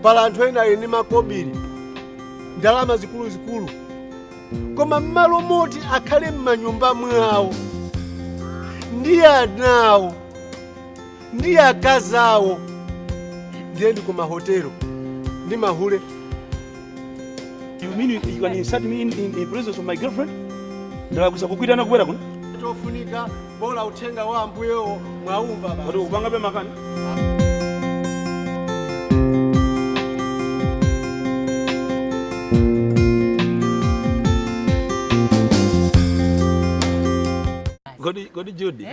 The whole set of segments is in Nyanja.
pala anthu ena ali ndi makobiri ndalama zikulu koma mmalo moti akhale m'manyumba mwawo ndi anawo ndi akazi awo ndiye ndi ku mahotelo ndi mahule. You mean you can insult me in presence of my girlfriend? Ndakuza kukwitana kubwera kuno? Tofunika bola uthenga wa ambuyewo mwaumva basi. Kuti upanga pe makani. Godi Judy.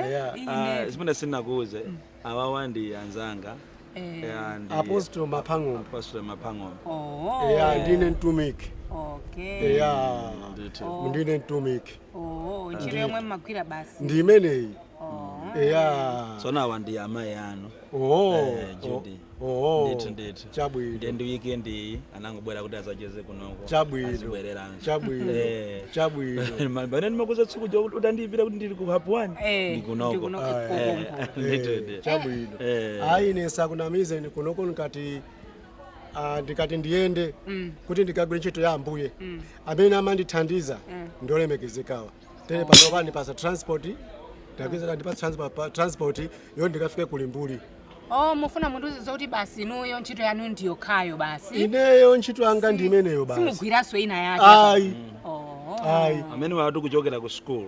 Sipenda sina kuuza. Awawa ndi anzanga. Apostle Mapang'ombe. Apostle Mapang'ombe. Oh. Ndine ntumiki. Okay. Ndine ntumiki. Nchiro yomwe mmakwira basi. Ndi imeneyi. So na wandi amayi ano. Judy. Ndithu. Chabwino. Ndi weekend anangobwera kuti azacheze kunoko. Chabwino. Bana ndimakuza tsiku jo utandipira kuti ndili ku hapwani. Ndikunoko. Chabwino. Ayi nesa kunamize ni kunoko nkati ndikati ndiende kuti ndikagwira ntchito ya ambuye amene amandithandiza ndolemekezekawa tere pano pani pasa transport ndakiza ndipasa transport yo ndikafike kulimbuli. Mufuna mundu zoti basi nuyo ntchito yanu ndiyo khayo basi. Ineyo ntchito yanga ndi imeneyo basi. Simugwiraso ina yake. Ayi. Amene watu kuchokera ku school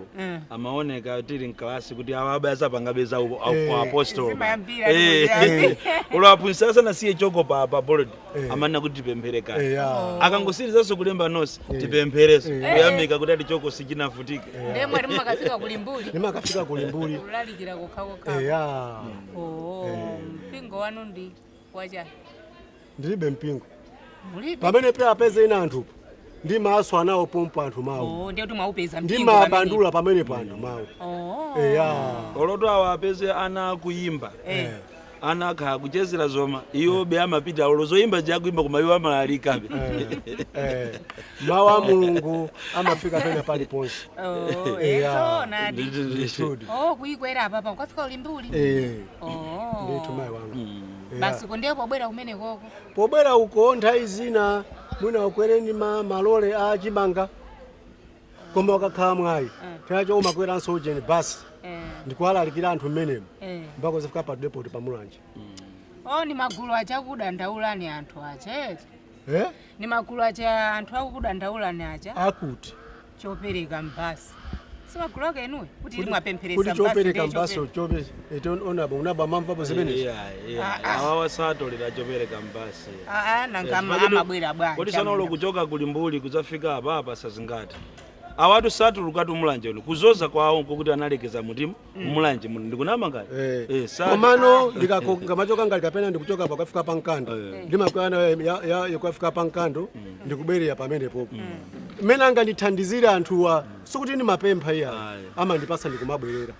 amaoneka tili mklasi kuti awabaza pangabeza apostle. Ulapunsa sana siye choko pa board amana kuti tipemphereka. Akangosirizaso kulemba nosi tipemphereso. Kuyamika kuti ati choko sichinafutika. Ndemwe limakafika kulimbuli. Limakafika kulimbuli. Ulalikira kokha. Mpingo wanu ndi wacha. Ndilibe mpingo. Pamene pe apeze ina anthu. Ndi maso anawo pompa anthu mawo. Ndiye kuti mwaupeza mpingo. Ndi mabandula pamene pa anthu mawo. Oloto awa apeze ana kuimba. Ana akha kuchezera zoma iyo be amapita olozoimba jakuimba koma iwo amalalika. Mawa Mulungu amafika pena pali ponse. So nadi. Kuyikwera apa ukafika ulimbuli. Ndithu mayi wanga. Basi konde pobwera kumene koko. Pobwera uko nthawi zina mwina ukwereni malole a chimanga. Koma ukakhala mwayi. Tacho umakwera sojeni basi. Ndikuwalalikira anthu mmenemo. Mpaka zifika pa depot pa Mulanje. Ni magulu acha kudandaulani anthu acha. Ni magulu acha anthu akudandaulani acha. Akuti chopereka mbasi. Sima magulu ake enuwe kuti limapempheresa mbasi. Kuti chopereka mbasi chobe unaba mamvapo zimene. Awawa satolera chopereka mbasi. Nangama amabwera bwana. Kodi sanolo kuchoka kulimbuli kuzafika apa sazingati. Awatu satulukatu Mulanje uno kuzoza kwawo kuti analekeza mutima Mulanje muno ndikunama ngati komano ndikakonga machoka ngati kapena ndikuchoka pa kufika pa nkando ndimakwena ya kufika pa nkando ndikuberera pamene popo mena anga ndithandizira anthuwa sikuti ni mapempha iya amandipasa ndikumabwerera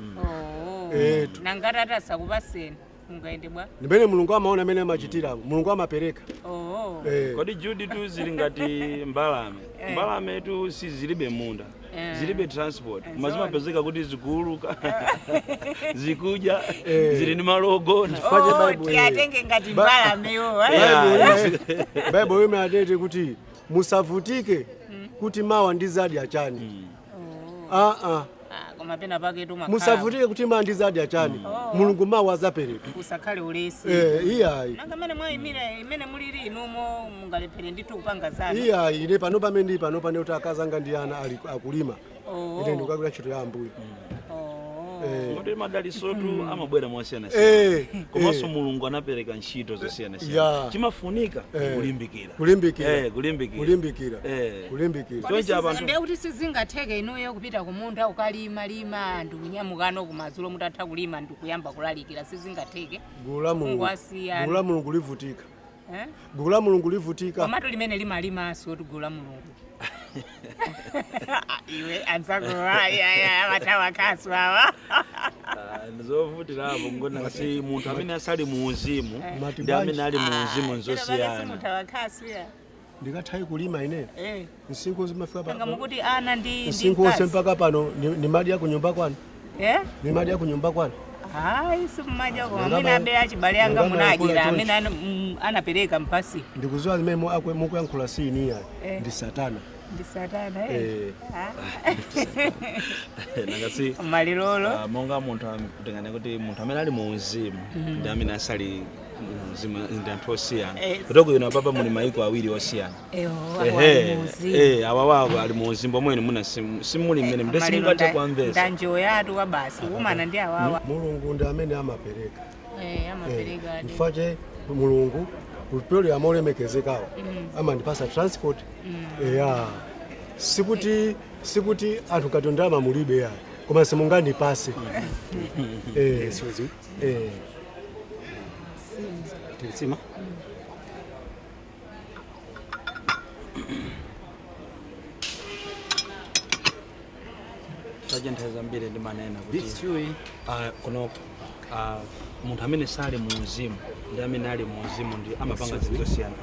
nangata sakupaseni mungaende bwa ndimene Mulungu amaona amene amachitira Mulungu amapereka. Kodi Judy tu zili ngati mbalame tu sizilibe munda zilibe transport mazima pezeka kuti zikuluka zikuja zili ni malogo ndifaje Bible atenge ngati mbalame yo Bible imeadete kuti musavutike kuti mawa ndizadi achani. Mapena pake tu makhala. Musavutike kuti mandizadi achani. Mulungu mawa azapereka. Usakhale ulesi. Iyayi. Nanga mene imene muliri inumo mungalephere nditu kupanga zanu. Iyayi ine pano pamene pano pane kuti akazanga ndi ana akulima. Ine ndikagwira ntchito ya ambuye. Ngoti madaliso tu amabwera mosiyana. Komanso Mulungu anapereka ntchito zosiyana. Chimafunika kulimbikira. Tonje abantu. Ndiye kuti sizingatheke inuyo kupita kumunda ukalima ndikunyamuka kumadzulo mutatha kulima ndikuyamba kulalikira sizingatheke. Gula Mulungu livutika. Gula Mulungu livutika. Komato limene limalima so gula Mulungu. Iwe anzako watawa kaswa ndizovutira hapo ngona ngati munthu amene asali muuzimu ndi amene ali muuzimu nzosiyana. Ndikathayi kulima ine nsinko zimafika pa ngamukuti ana ndi nsinko mpaka pano ni mali ya kunyumba kwanu. Ni mali ya kunyumba kwanu. Hai simumaja kwa mimi na bea chibale yanga munajira amene anapereka mpasi ndikuziwa zimene mukuyankhula sini ya ndi satana nangasi malilolo monga munthu kutengana kuti munthu amene ali mu uzimu ndi amene asali mzimu ndi anthu osiyana kutoko ino papa muli maiko awiri osiyana awawa ali mu uzimu omwe muna simuli mmene mdesimungate kuamvesa ndanjo yatu wa basi umana ndi awawa mulungu ndi amene amapereka amapereka mfache mulungu kupyoli amolemekezekawo amandipasa transport sikuti anthu katondama mulibe ya koma simungandipase Tilisima. Sajenti mbili ndi manena kuti kuno munthu amene sali mu uzimu ndi amene ali mu uzimu ndi amapanga zinthu zosiyana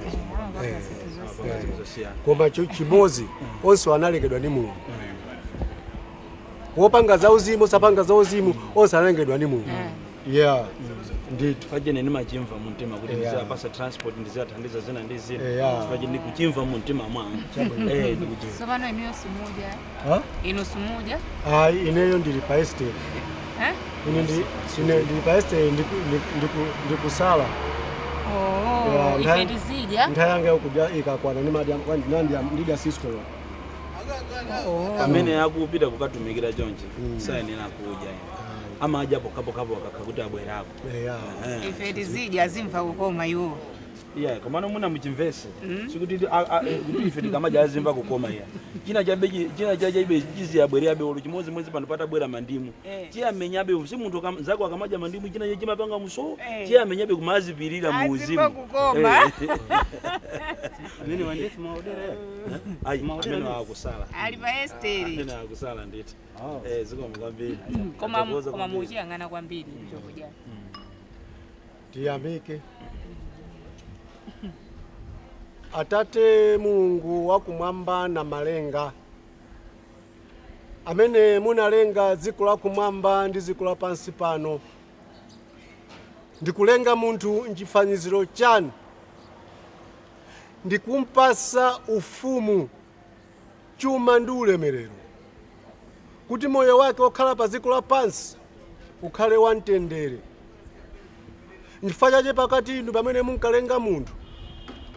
koma chimozi onse analekedwa ndi mulungu wopanga za uzimu sapanga za uzimu onse analengedwa ndi mulungu ndithu fajene nimachimva mu mtima kuti ndizapasa transport ndizathandiza zina ndi zina fajene ndikuchimva mu mtima mwanga sopano ineyo sumuja ino sumuja ineyo ndili pa estate ndili pa estate ndikusala ifetizija nthawi yanga ikakwana ndidya sister amene akupita kukatumikira chonchi sayenera kuja amaja pokapokapo akakuti abwerako ifetizija azimva kukoma iwo komano muna muchimvese sikuti ife tikamaja azimva kukoma china chabe chizi abwerabe olo chimozi mwezi pano patabwera mandimu chiyamenyabe si munthu zako akamaja mandimu china chimapanga muso chiyamenyabe kumazipirira mu uzimu Amene wandefu maodera amene akusala ali pa esteri amene akusala nditi ziko mkwambiri koma muchiyang'ana kwambiri chokudya tiyamike Atate Mulungu wakumwamba na malenga amene munalenga dziko la kumwamba ndi dziko la pansi pano ndikulenga munthu mchifaniziro chanu ndikumpasa ufumu chuma ndi ulemerero kuti moyo wake okhala pa dziko la pansi ukhale wamtendere n'chifukwa chake pakati inu pamene munkalenga munthu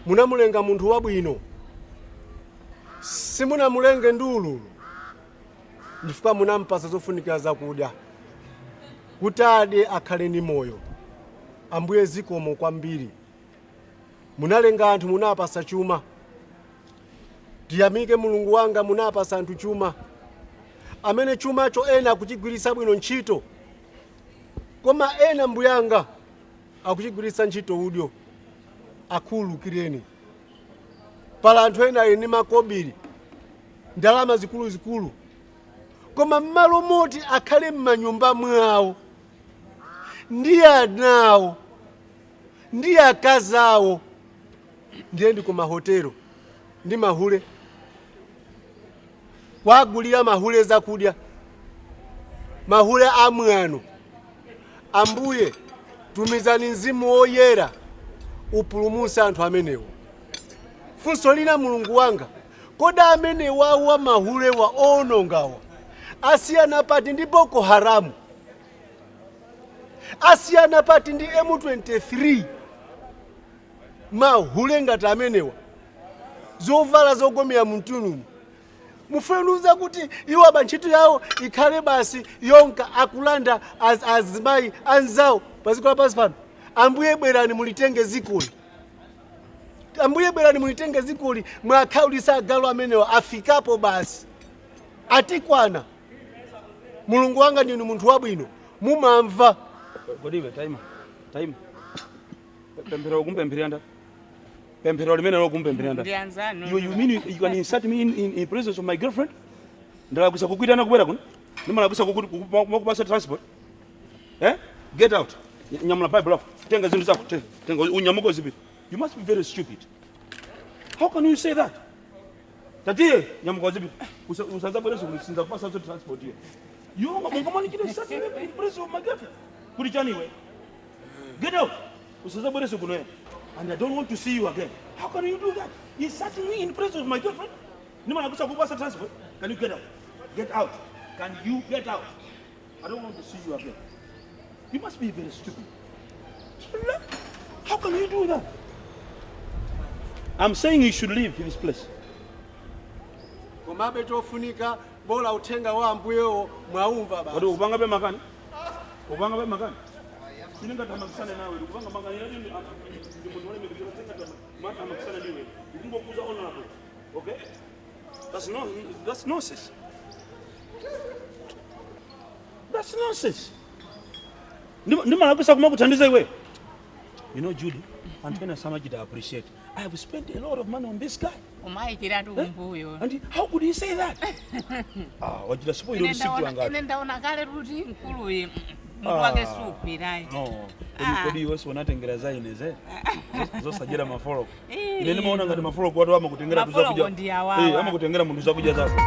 munamulenga munthu wabwino simunamulenge ndi ululu n'chifukwa munampasa zofunikira zakudya kuti ade akhale ndi moyo. Ambuye zikomo kwambiri munalenga anthu munapasa chuma tiyamike Mulungu wanga munapasa anthu chuma amene chumacho ena akuchigwiritsa bwino ntchito koma ena mbuyanga akuchigwiritsa ntchito udyo akhululukireni pala anthu ena ali ndi makobiri ndalama zikuluzikulu koma mmalo moti akhale m'manyumba mwawo ndi anawo ndi akazi awo ndiye ndi ku mahotelo ndi mahule wagulira mahule zakudya mahule amwano. Ambuye tumizani mzimu woyera upulumutse anthu amenewo. Funso lina Mulungu wanga koda amene wawa mahule wa onongawa asiyana pati ndi Boko Haramu asiyana pati ndi M23 mahule ngati amenewa zovala zogomera mtununu mufunuza kuti iwo abantchito yawo ikhale basi yonka akulanda azimayi anzawo paziko lapansi pano. Ambuye bwerani mulitenge zikoli. Ambuye bwerani mulitenge zikoli mwakhaulisa agalu amenewa afikapo basi atikwana. Mulungu wanga ndinu munthu wabwino mumamva. Godiwe time pempero kumpempiranda pempero limene lokumpempiranda you mean you can insert me in presence of my girlfriend ndala kusa kukwitana kubwera kuno ndimala kusa kukupasa transport get out nyamula pipe off tenga zinthu zako tenga unyamuko zipi. You must be very stupid. How can you say that? Tatiye nyamuko zipi usanza bwera kusinza kupasa transport here. You ngomani kile insert in presence of my girlfriend. Kuli chani we? Get out. Usazabore sukunoe. And I don't want to see you again. How can you do that? He's sitting me in presence of my girlfriend. Nima nakusa kubasa transfer. Can you get out? Get out. Can you get out? I don't want to see you again. You must be very stupid. How can you do that? I'm saying you should leave this place. Komabe tofunika bola utenga wa mbuyo mwaumva basi. Wado ubanga be makani? Ubanga be makani? Sininga tamakisana nawe. Ubanga makani yadi ndimone mekijira tenga mata makisana niwe. Ndimbo kuza honorable. Okay? That's nonsense. That's nonsense. Ndima nakusa kuma kutandiza iwe. You know, Judy, Antoine Samajida appreciate. I have spent a lot of money on this guy. And how could he say that? What did I suppose you don't see to Anga? No, kodi wose wanatengera zaine ze. Zosajira maforo. Ile nimeona ngati maforo kwa watu ama kutengera tuza kuja. Ama kutengera mundu za kuja zako.